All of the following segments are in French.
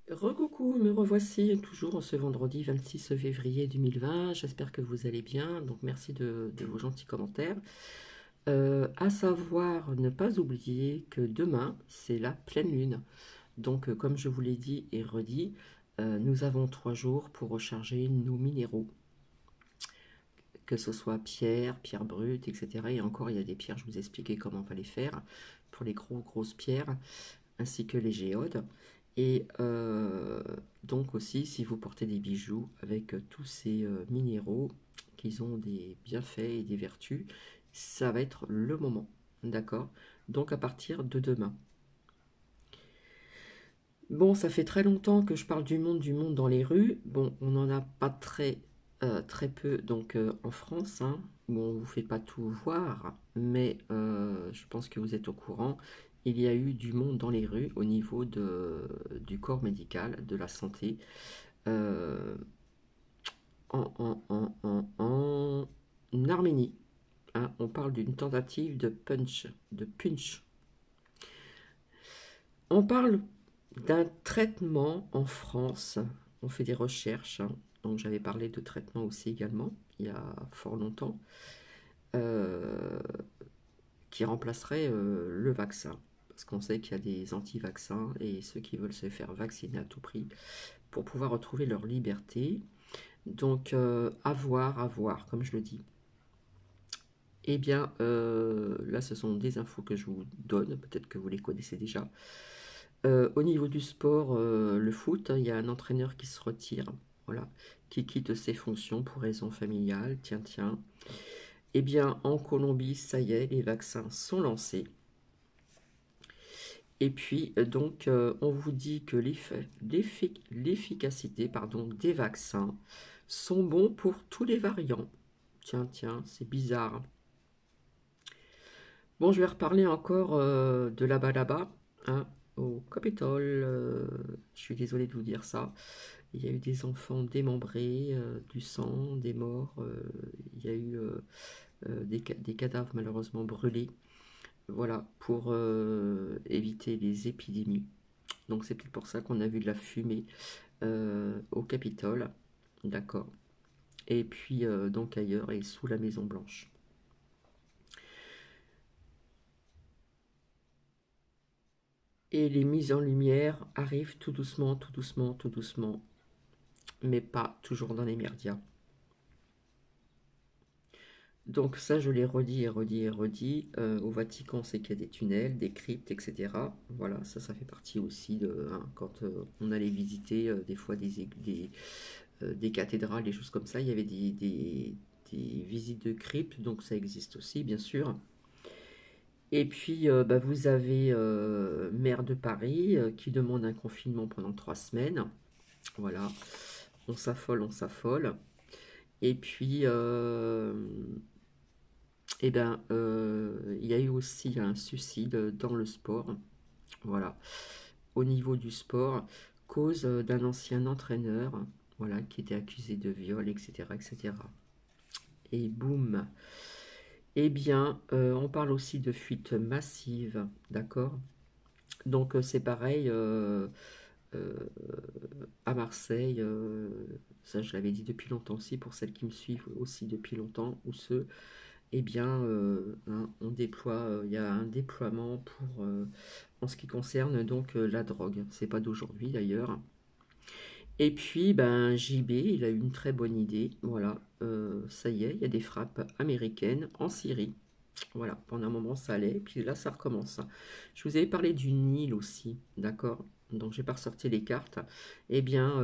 Recoucou, me revoici toujours en ce vendredi 26 février 2020. J'espère que vous allez bien. Donc merci de vos gentils commentaires. À savoir, ne pas oublier que demain, c'est la pleine lune. Donc comme je vous l'ai dit et redit, nous avons 3 jours pour recharger nos minéraux, que ce soit pierre brute, etc. Et encore, il y a des pierres, je vous ai expliqué comment on va les faire pour les grosses pierres, ainsi que les géodes. Et donc aussi, si vous portez des bijoux avec tous ces minéraux qui ont des bienfaits et des vertus, ça va être le moment. D'accord? Donc à partir de demain. Bon, ça fait très longtemps que je parle du monde dans les rues. Bon, on n'en a pas très peu donc en France, hein, où on vous fait pas tout voir, mais je pense que vous êtes au courant. Il y a eu du monde dans les rues au niveau du corps médical, de la santé, euh, en Arménie, hein. On parle d'une tentative de punch. On parle d'un traitement en France. On fait des recherches, hein. Donc j'avais parlé de traitement aussi également, il y a fort longtemps, euh, qui remplacerait le vaccin. Parce qu'on sait qu'il y a des anti-vaccins et ceux qui veulent se faire vacciner à tout prix pour pouvoir retrouver leur liberté. Donc à voir, comme je le dis. Eh bien, là, ce sont des infos que je vous donne, peut-être que vous les connaissez déjà. Au niveau du sport, le foot, hein, il y a un entraîneur qui se retire, voilà, qui quitte ses fonctions pour raison familiale. Tiens, tiens. Eh bien, en Colombie, ça y est, les vaccins sont lancés. Et puis, donc, on vous dit que l'efficacité, pardon, des vaccins sont bons pour tous les variants. Tiens, tiens, c'est bizarre. Bon, je vais reparler encore de là-bas, hein, au Capitole. Je suis désolée de vous dire ça. Il y a eu des enfants démembrés, du sang, des morts. Il y a eu des cadavres malheureusement brûlés. Voilà, pour éviter les épidémies. Donc c'est peut-être pour ça qu'on a vu de la fumée au Capitole. D'accord. Et puis donc ailleurs et sous la Maison Blanche. Et les mises en lumière arrivent tout doucement, tout doucement, tout doucement, mais pas toujours dans les médias. Donc ça, je l'ai redit et redit et redit. Au Vatican, c'est qu'il y a des tunnels, des cryptes, etc. Voilà, ça fait partie aussi de, hein, quand on allait visiter des fois des cathédrales, des choses comme ça, il y avait des visites de cryptes, donc ça existe aussi, bien sûr. Et puis, bah, vous avez maire de Paris qui demande un confinement pendant 3 semaines. Voilà, on s'affole, on s'affole. Et puis, eh ben, il y a eu aussi un suicide dans le sport. Voilà, au niveau du sport, cause d'un ancien entraîneur, voilà, qui était accusé de viol, etc., etc. Et boum. Eh bien, on parle aussi de fuite massive, d'accord? Donc c'est pareil euh, à Marseille. Ça, je l'avais dit depuis longtemps aussi pour celles qui me suivent aussi depuis longtemps ou ceux. Eh bien, hein, on déploie. Il y a un déploiement pour en ce qui concerne donc la drogue. C'est pas d'aujourd'hui d'ailleurs. Et puis, ben, JB, il a eu une très bonne idée. Voilà, ça y est, il y a des frappes américaines en Syrie. Voilà, pendant un moment ça allait, puis là ça recommence. Je vous avais parlé du Nil aussi, d'accord? Donc j'ai pas ressorti les cartes. Eh bien,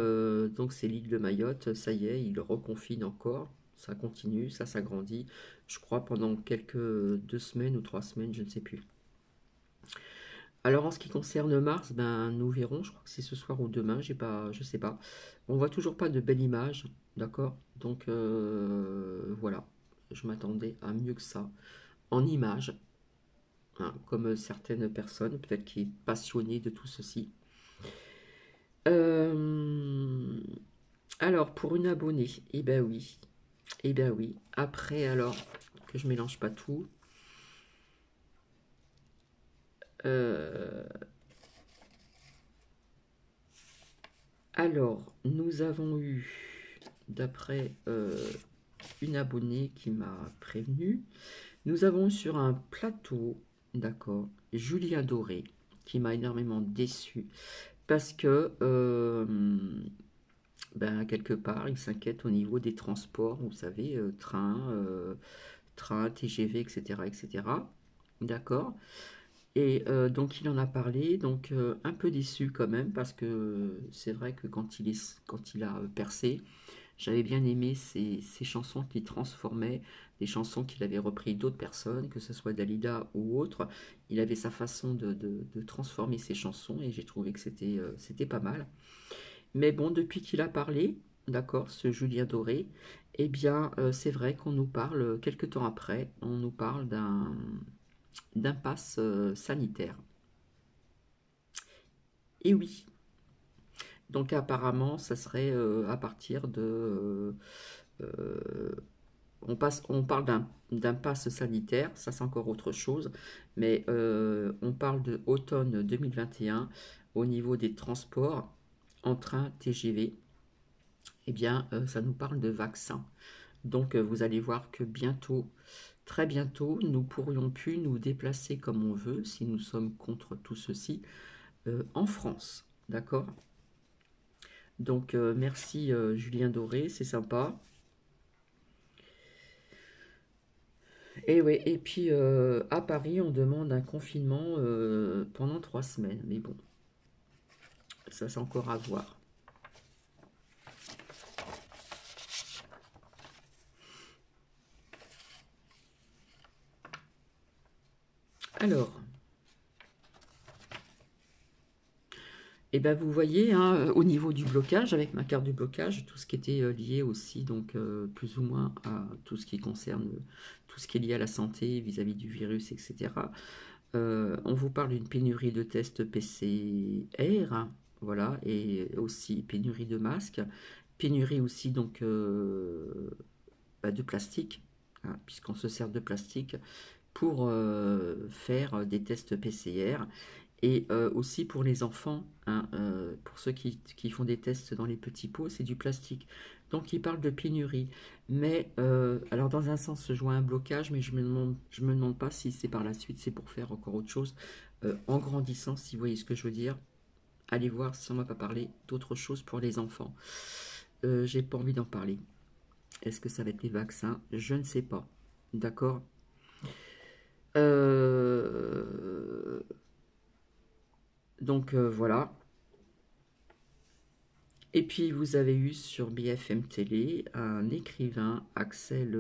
donc c'est l'île de Mayotte, ça y est, il reconfine encore. Ça continue, ça s'agrandit. Je crois pendant quelques 2 semaines ou 3 semaines, je ne sais plus. Alors en ce qui concerne Mars, ben nous verrons. Je crois que c'est ce soir ou demain, j'ai pas, je sais pas. On voit toujours pas de belle image, d'accord? Donc voilà, je m'attendais à mieux que ça en images, hein, comme certaines personnes, peut-être qui est passionné de tout ceci. Euh, alors, pour une abonnée, eh ben oui, eh ben oui. Après, alors, que je mélange pas tout, euh, Alors, nous avons eu, d'après une abonnée qui m'a prévenu, nous avons eu sur un plateau, d'accord, Julien Doré, qui m'a énormément déçu, parce que, ben, quelque part, il s'inquiète au niveau des transports, vous savez, train, TGV, etc., etc., d'accord. Et donc il en a parlé, donc un peu déçu quand même, parce que c'est vrai que quand il a percé, j'avais bien aimé ces chansons qu'il transformait, des chansons qu'il avait repris d'autres personnes, que ce soit Dalida ou autre. Il avait sa façon de transformer ses chansons et j'ai trouvé que c'était pas mal. Mais bon, depuis qu'il a parlé, d'accord, ce Julien Doré, eh bien, c'est vrai qu'on nous parle, quelques temps après, on nous parle d'un pass sanitaire. Et oui, donc apparemment, ça serait à partir de... euh, on parle d'un pass sanitaire, ça c'est encore autre chose, mais on parle de automne 2021 au niveau des transports en train TGV. Eh bien, ça nous parle de vaccins. Donc vous allez voir que bientôt, très bientôt, nous pourrions plus nous déplacer comme on veut, si nous sommes contre tout ceci, en France. D'accord? Donc merci Julien Doré, c'est sympa. Et ouais, et puis à Paris, on demande un confinement pendant 3 semaines. Mais bon, ça c'est encore à voir. Alors, et ben vous voyez, hein, au niveau du blocage, avec ma carte du blocage, tout ce qui était lié aussi, donc plus ou moins à tout ce qui concerne tout ce qui est lié à la santé vis-à-vis du virus, etc. On vous parle d'une pénurie de tests PCR, hein, voilà, et aussi pénurie de masques, pénurie aussi donc bah, de plastique, hein, puisqu'on se sert de plastique pour faire des tests PCR et aussi pour les enfants, hein, pour ceux qui font des tests dans les petits pots, c'est du plastique. Donc ils parlent de pénurie. Mais alors dans un sens, je vois un blocage, mais je me demande pas si c'est par la suite, c'est pour faire encore autre chose. En grandissant, si vous voyez ce que je veux dire, allez voir si on va pas parler d'autre chose pour les enfants. J'ai pas envie d'en parler. Est-ce que ça va être les vaccins? Je ne sais pas. D'accord. Euh, donc voilà. Et puis vous avez eu sur BFM Télé un écrivain, Axel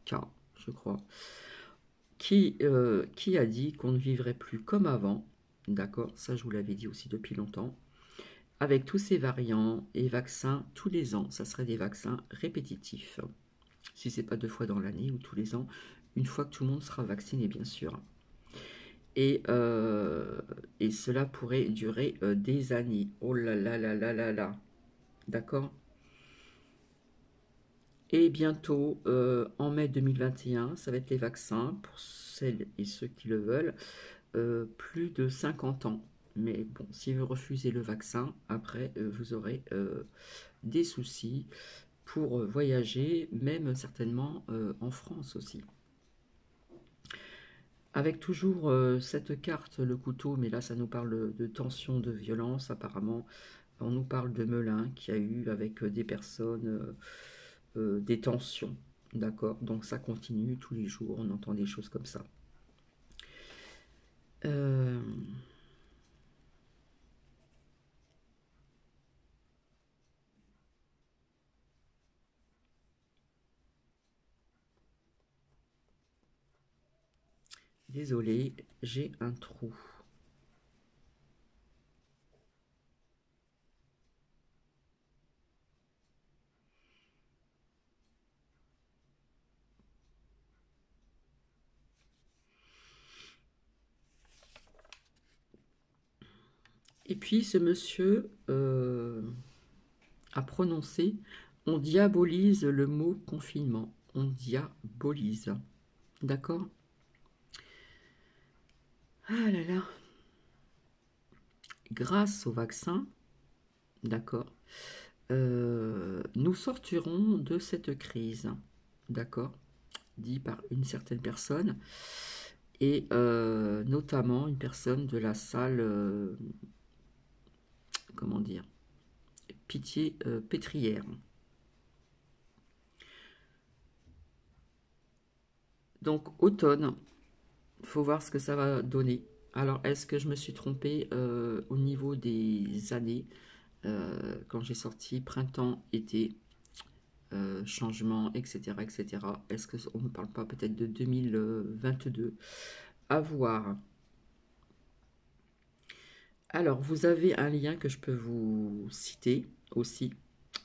K, je crois, qui a dit qu'on ne vivrait plus comme avant, d'accord, ça je vous l'avais dit aussi depuis longtemps, avec tous ces variants et vaccins tous les ans, ça serait des vaccins répétitifs, si c'est pas 2 fois dans l'année ou tous les ans, une fois que tout le monde sera vacciné bien sûr. Et, euh, et cela pourrait durer des années. Oh là là là là là là. D'accord? Et bientôt, en mai 2021, ça va être les vaccins pour celles et ceux qui le veulent, plus de 50 ans. Mais bon, si vous refusez le vaccin, après, vous aurez des soucis pour voyager, même certainement en France aussi. Avec toujours cette carte, le couteau, mais là ça nous parle de tension, de violence apparemment. On nous parle de Melun qui a eu avec des personnes des tensions. D'accord? Donc ça continue tous les jours, on entend des choses comme ça. Euh, Désolé, j'ai un trou. Et puis ce monsieur a prononcé, on diabolise le mot confinement. On diabolise. D'accord? Ah là là. Grâce au vaccin, d'accord? Nous sortirons de cette crise, d'accord? Dit par une certaine personne, et notamment une personne de la salle, comment dire, Pitié Pétrière. Donc automne, il faut voir ce que ça va donner. Alors, est-ce que je me suis trompée au niveau des années quand j'ai sorti printemps, été, changement, etc., etc. Est-ce qu'on ne parle pas peut-être de 2022? À voir. Alors, vous avez un lien que je peux vous citer aussi.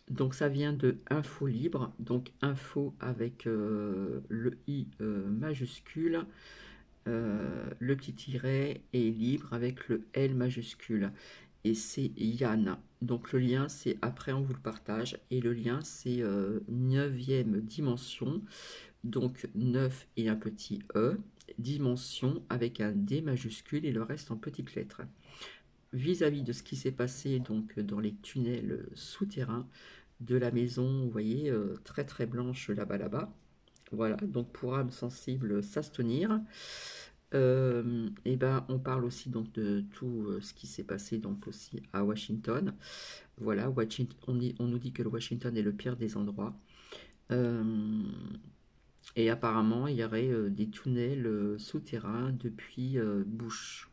Donc, ça vient de Info Libre. Donc, info avec le I majuscule, le petit tiret et libre avec le L majuscule. Et c'est Yann. Donc le lien, c'est après on vous le partage. Et le lien, c'est 9e dimension. Donc 9 et un petit E. Dimension avec un D majuscule et le reste en petites lettres. Vis-à-vis de ce qui s'est passé donc dans les tunnels souterrains de la maison, vous voyez, très très blanche là-bas là-bas. Voilà, donc pour âme sensible, ça se tenir. Et ben, on parle aussi donc de tout ce qui s'est passé donc aussi à Washington. Voilà, on nous dit que le Washington est le pire des endroits. Euh, et apparemment, il y aurait des tunnels souterrains depuis Bush,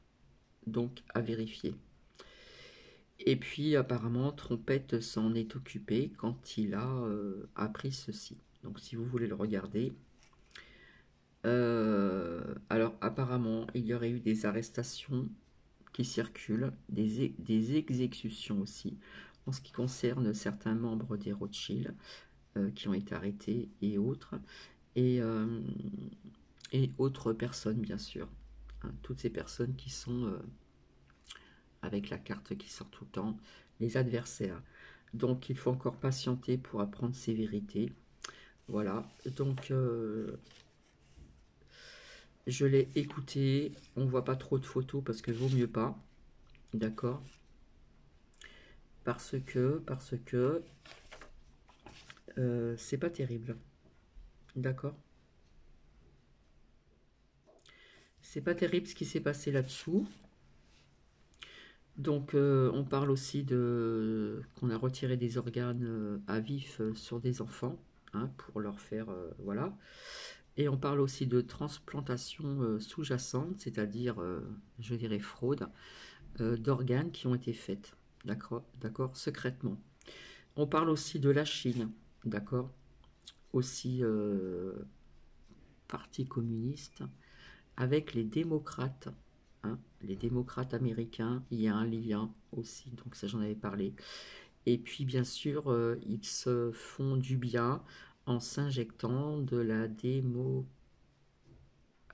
donc à vérifier. Et puis apparemment, Trompette s'en est occupé quand il a appris ceci. Donc si vous voulez le regarder. Alors apparemment, il y aurait eu des arrestations qui circulent, des exécutions aussi, en ce qui concerne certains membres des Rothschild qui ont été arrêtés et autres, et, euh, et autres personnes bien sûr. Hein, toutes ces personnes qui sont avec la carte qui sort tout le temps, les adversaires. Donc il faut encore patienter pour apprendre ces vérités. Voilà, donc je l'ai écouté, on voit pas trop de photos parce que vaut mieux pas, d'accord? Parce que c'est pas terrible, d'accord? C'est pas terrible ce qui s'est passé là-dessous. Donc on parle aussi de qu'on a retiré des organes à vif sur des enfants, hein, pour leur faire voilà. Et on parle aussi de transplantation sous-jacente, c'est-à-dire, je dirais fraude, d'organes qui ont été faites, d'accord, secrètement. On parle aussi de la Chine, d'accord, aussi parti communiste, avec les démocrates, hein, les démocrates américains, il y a un lien aussi, donc ça j'en avais parlé. Et puis bien sûr, ils se font du bien en s'injectant de la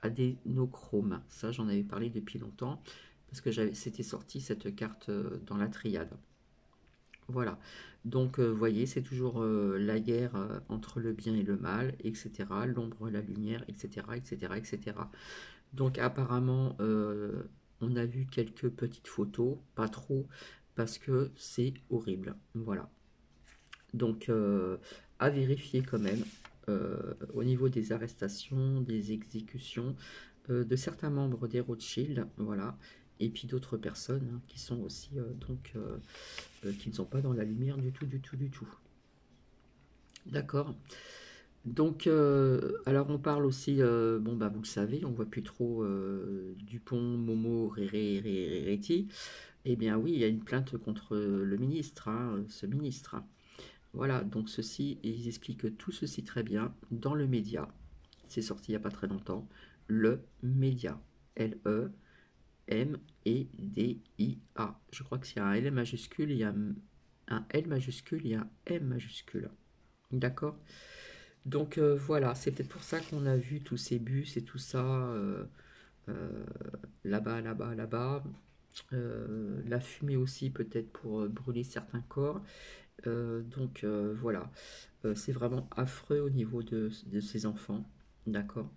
adénochrome. Ça j'en avais parlé depuis longtemps, parce que c'était sorti cette carte dans la triade. Voilà. Donc, vous voyez, c'est toujours la guerre entre le bien et le mal, etc. L'ombre, la lumière, etc., etc., etc. Donc, apparemment, on a vu quelques petites photos, pas trop, parce que c'est horrible. Voilà. Donc, à vérifier quand même au niveau des arrestations, des exécutions de certains membres des Rothschild, voilà, et puis d'autres personnes hein, qui sont aussi qui ne sont pas dans la lumière du tout, du tout, du tout. D'accord. Donc, alors on parle aussi, bon bah vous le savez, on voit plus trop Dupont, Momo, Réti. Eh bien oui, il y a une plainte contre le ministre, hein, ce ministre. Voilà, donc ceci, ils expliquent tout ceci très bien dans le média. C'est sorti il n'y a pas très longtemps. Le média. L-E-M-E-D-I-A. Je crois que c'est un L majuscule, il y a un L majuscule et un M majuscule. D'accord. Donc voilà, c'est peut-être pour ça qu'on a vu tous ces bus et tout ça euh, là-bas, là-bas, là-bas. La fumée aussi peut-être pour brûler certains corps. Donc voilà, c'est vraiment affreux au niveau de ces enfants. D'accord.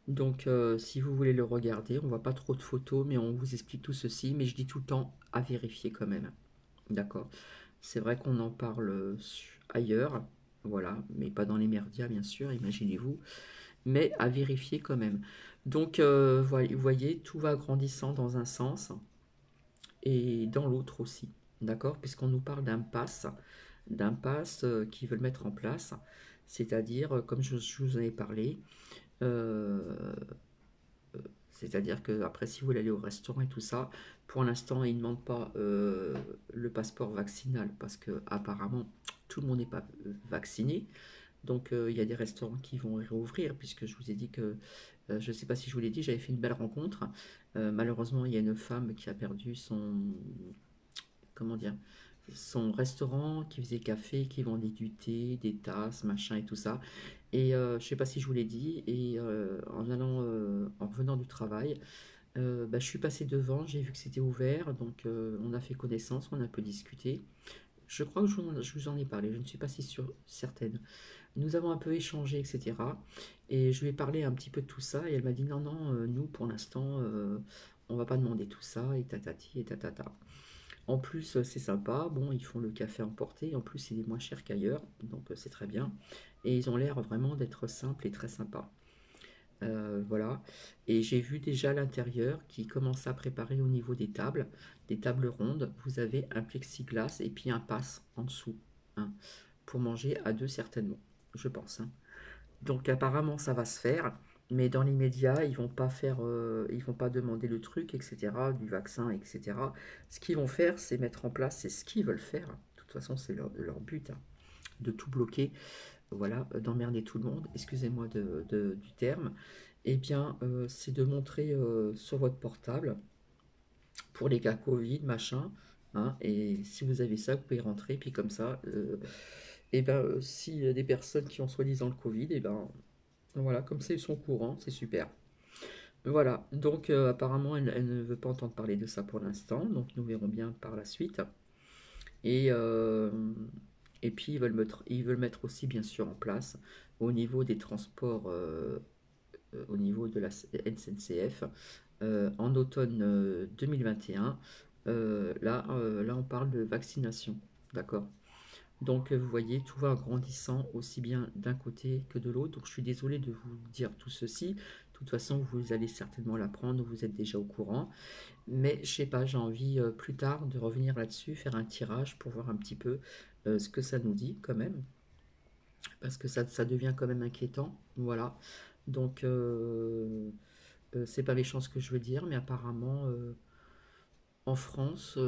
Donc si vous voulez le regarder, on voit pas trop de photos, mais on vous explique tout ceci. Mais je dis tout le temps à vérifier quand même. D'accord. C'est vrai qu'on en parle ailleurs, voilà, mais pas dans les médias, bien sûr, imaginez-vous, mais à vérifier quand même. Donc, vous voyez, tout va grandissant dans un sens et dans l'autre aussi, d'accord? Puisqu'on nous parle d'un pass qu'ils veulent mettre en place, c'est-à-dire, comme je vous en ai parlé, euh, c'est-à-dire que après, si vous voulez aller au restaurant et tout ça, pour l'instant, ils ne demandent pas le passeport vaccinal parce que apparemment tout le monde n'est pas vacciné. Donc il y a des restaurants qui vont réouvrir puisque je vous ai dit que je ne sais pas si je vous l'ai dit, j'avais fait une belle rencontre. Malheureusement, il y a une femme qui a perdu son comment dire son restaurant qui faisait café, qui vendait du thé, des tasses, machin et tout ça. Et je sais pas si je vous l'ai dit. Et en revenant du travail, bah, je suis passé devant, j'ai vu que c'était ouvert, donc on a fait connaissance, on a un peu discuté. Je crois que je vous en ai parlé, je ne suis pas si certaine. Nous avons un peu échangé, etc. Et je lui ai parlé un petit peu de tout ça, et elle m'a dit non, non, nous pour l'instant, on va pas demander tout ça, et tatati, et tatata. En plus, c'est sympa, bon, ils font le café emporté, en plus, il est moins cher qu'ailleurs, donc c'est très bien. Et ils ont l'air vraiment d'être simples et très sympas. Voilà. Et j'ai vu déjà l'intérieur qui commence à préparer au niveau des tables rondes. Vous avez un plexiglas et puis un pass en dessous, hein, pour manger à deux certainement, je pense, hein. Donc apparemment ça va se faire, mais dans l'immédiat ils vont pas demander le truc, etc., du vaccin, etc. Ce qu'ils vont faire, c'est mettre en place, c'est ce qu'ils veulent faire. De toute façon, c'est leur but, hein, de tout bloquer, voilà, d'emmerder tout le monde, excusez-moi du terme, eh bien, c'est de montrer sur votre portable, pour les cas Covid, machin, hein, et si vous avez ça, vous pouvez rentrer, puis comme ça, et ben, s'il y a des personnes qui ont soi-disant le Covid, et ben, voilà, comme ça, ils sont au courant, c'est super. Voilà, donc apparemment, elle ne veut pas entendre parler de ça pour l'instant, donc nous verrons bien par la suite. Et, euh, et puis ils veulent mettre aussi bien sûr en place au niveau des transports, au niveau de la SNCF, en automne 2021. Là, on parle de vaccination, d'accord? Donc vous voyez, tout va en grandissant aussi bien d'un côté que de l'autre. Donc je suis désolé de vous dire tout ceci. De toute façon, vous allez certainement l'apprendre, vous êtes déjà au courant. Mais je sais pas, j'ai envie plus tard de revenir là-dessus, faire un tirage pour voir un petit peu ce que ça nous dit quand même, parce que ça devient quand même inquiétant. Voilà. Donc c'est pas méchant ce que je veux dire, mais apparemment en France,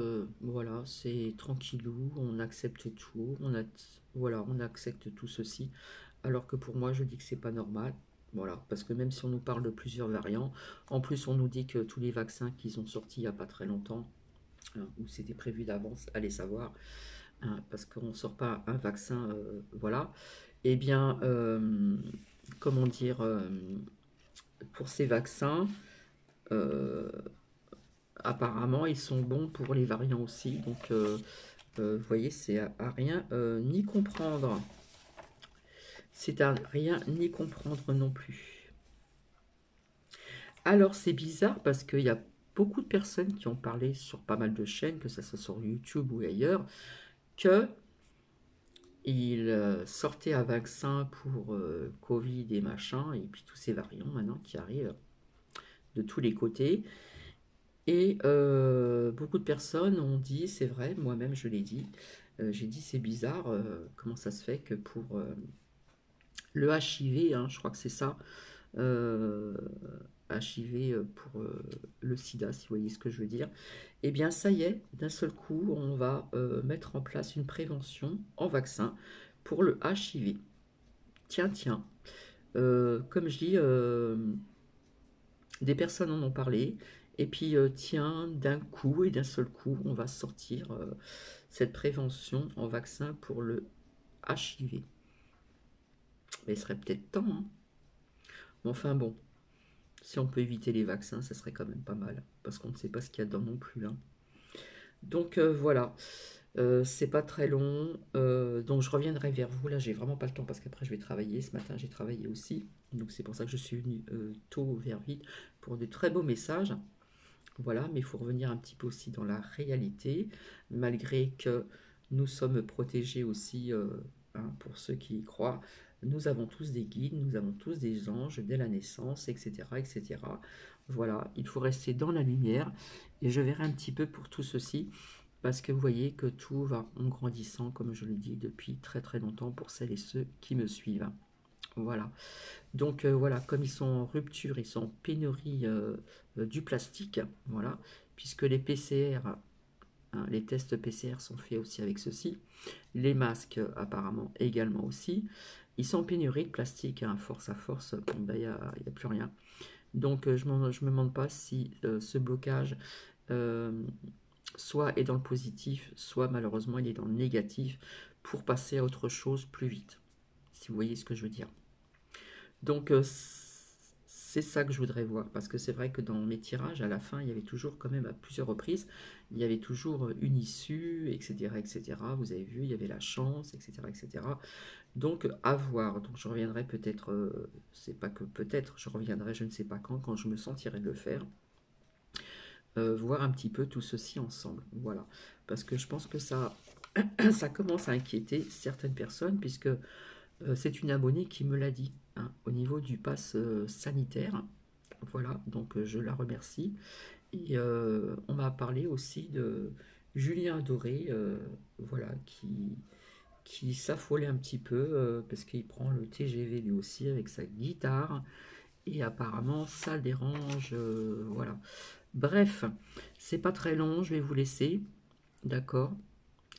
voilà, c'est tranquillou, on accepte tout, voilà, on accepte tout ceci, alors que pour moi, je dis que c'est pas normal. Voilà, parce que même si on nous parle de plusieurs variants, en plus on nous dit que tous les vaccins qu'ils ont sortis il n'y a pas très longtemps, hein, ou c'était prévu d'avance, allez savoir, hein, parce qu'on ne sort pas un vaccin, voilà, eh bien, comment dire, pour ces vaccins, euh, apparemment, ils sont bons pour les variants aussi. Donc, vous voyez, c'est à rien ni comprendre. C'est à rien ni comprendre non plus. Alors, c'est bizarre parce qu'il y a beaucoup de personnes qui ont parlé sur pas mal de chaînes, que ce soit sur YouTube ou ailleurs, que ils sortaient un vaccin pour Covid et machin, et puis tous ces variants maintenant qui arrivent de tous les côtés. Et beaucoup de personnes ont dit, c'est vrai, moi-même je l'ai dit, j'ai dit c'est bizarre, comment ça se fait que pour le HIV, hein, je crois que c'est ça, euh, HIV pour le sida, si vous voyez ce que je veux dire, eh bien ça y est, d'un seul coup, on va mettre en place une prévention en vaccin pour le HIV. Tiens, tiens, comme je dis, des personnes en ont parlé, et puis tiens, d'un coup et d'un seul coup, on va sortir cette prévention en vaccin pour le HIV. Mais il serait peut-être temps, hein. Mais enfin bon, si on peut éviter les vaccins, ça serait quand même pas mal, parce qu'on ne sait pas ce qu'il y a dedans non plus, hein. Donc voilà, c'est pas très long, donc je reviendrai vers vous. Là, j'ai vraiment pas le temps parce qu'après je vais travailler. Ce matin, j'ai travaillé aussi, donc c'est pour ça que je suis venu tôt vers vite pour de très beaux messages. Voilà, mais il faut revenir un petit peu aussi dans la réalité, malgré que Nous sommes protégés aussi, hein, pour ceux qui y croient. Nous avons tous des guides, nous avons tous des anges dès la naissance, etc., etc. Voilà, il faut rester dans la lumière. Et je verrai un petit peu pour tout ceci, parce que vous voyez que tout va en grandissant, comme je l'ai dit depuis très très longtemps pour celles et ceux qui me suivent. Voilà. Donc voilà, comme ils sont en rupture, ils sont en pénurie du plastique, voilà, puisque les PCR, hein, les tests PCR sont faits aussi avec ceci, les masques apparemment également aussi, ils sont en pénurie de plastique, hein, force à force, ben, y a plus rien. Donc je me demande pas si ce blocage euh, soit est dans le positif, soit malheureusement il est dans le négatif pour passer à autre chose plus vite, si vous voyez ce que je veux dire. Donc c'est ça que je voudrais voir, parce que c'est vrai que dans mes tirages, à la fin, il y avait toujours quand même à plusieurs reprises, il y avait toujours une issue, etc., etc. Vous avez vu, il y avait la chance, etc., etc. Donc à voir. Donc je reviendrai peut-être, c'est pas que peut-être, je reviendrai, je ne sais pas quand je me sentirai de le faire, voir un petit peu tout ceci ensemble. Voilà, parce que je pense que ça, ça commence à inquiéter certaines personnes, puisque c'est une abonnée qui me l'a dit, hein, au niveau du pass sanitaire. Voilà, donc je la remercie. Et on m'a parlé aussi de Julien Doré, voilà, qui s'affolait un petit peu parce qu'il prend le TGV lui aussi avec sa guitare. Et apparemment, ça le dérange. Voilà. Bref, c'est pas très long, je vais vous laisser. D'accord.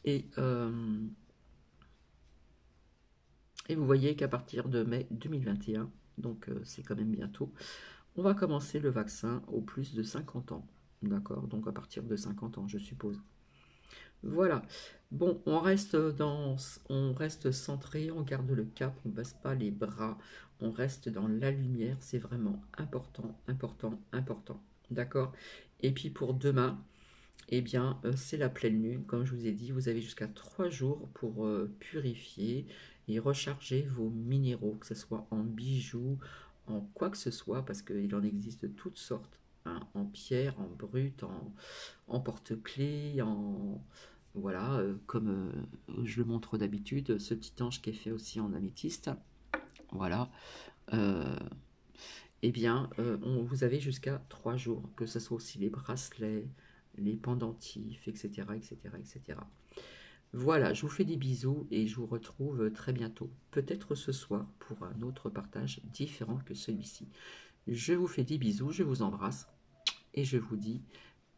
Et, et vous voyez qu'à partir de mai 2021, donc c'est quand même bientôt, on va commencer le vaccin au plus de 50 ans. D'accord. Donc à partir de 50 ans, je suppose. Voilà. Bon, on reste centré, on garde le cap, on baisse pas les bras, on reste dans la lumière. C'est vraiment important, important, important. D'accord. Et puis pour demain, eh bien, c'est la pleine lune. Comme je vous ai dit, vous avez jusqu'à 3 jours pour purifier et recharger vos minéraux, que ce soit en bijoux, en quoi que ce soit, parce qu'il en existe de toutes sortes, hein, en pierre, en brut, en porte-clés, en... Voilà, comme je le montre d'habitude, ce petit ange qui est fait aussi en améthyste. Voilà. Euh, eh bien, vous avez jusqu'à 3 jours, que ce soit aussi les bracelets, les pendentifs, etc., etc., etc. Voilà, je vous fais des bisous et je vous retrouve très bientôt, peut-être ce soir pour un autre partage différent que celui-ci. Je vous fais des bisous, je vous embrasse et je vous dis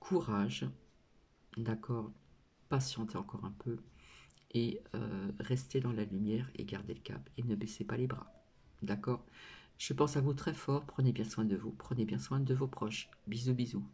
courage, d'accord, patientez encore un peu et restez dans la lumière et gardez le cap et ne baissez pas les bras, d'accord. Je pense à vous très fort, prenez bien soin de vous, prenez bien soin de vos proches. Bisous, bisous.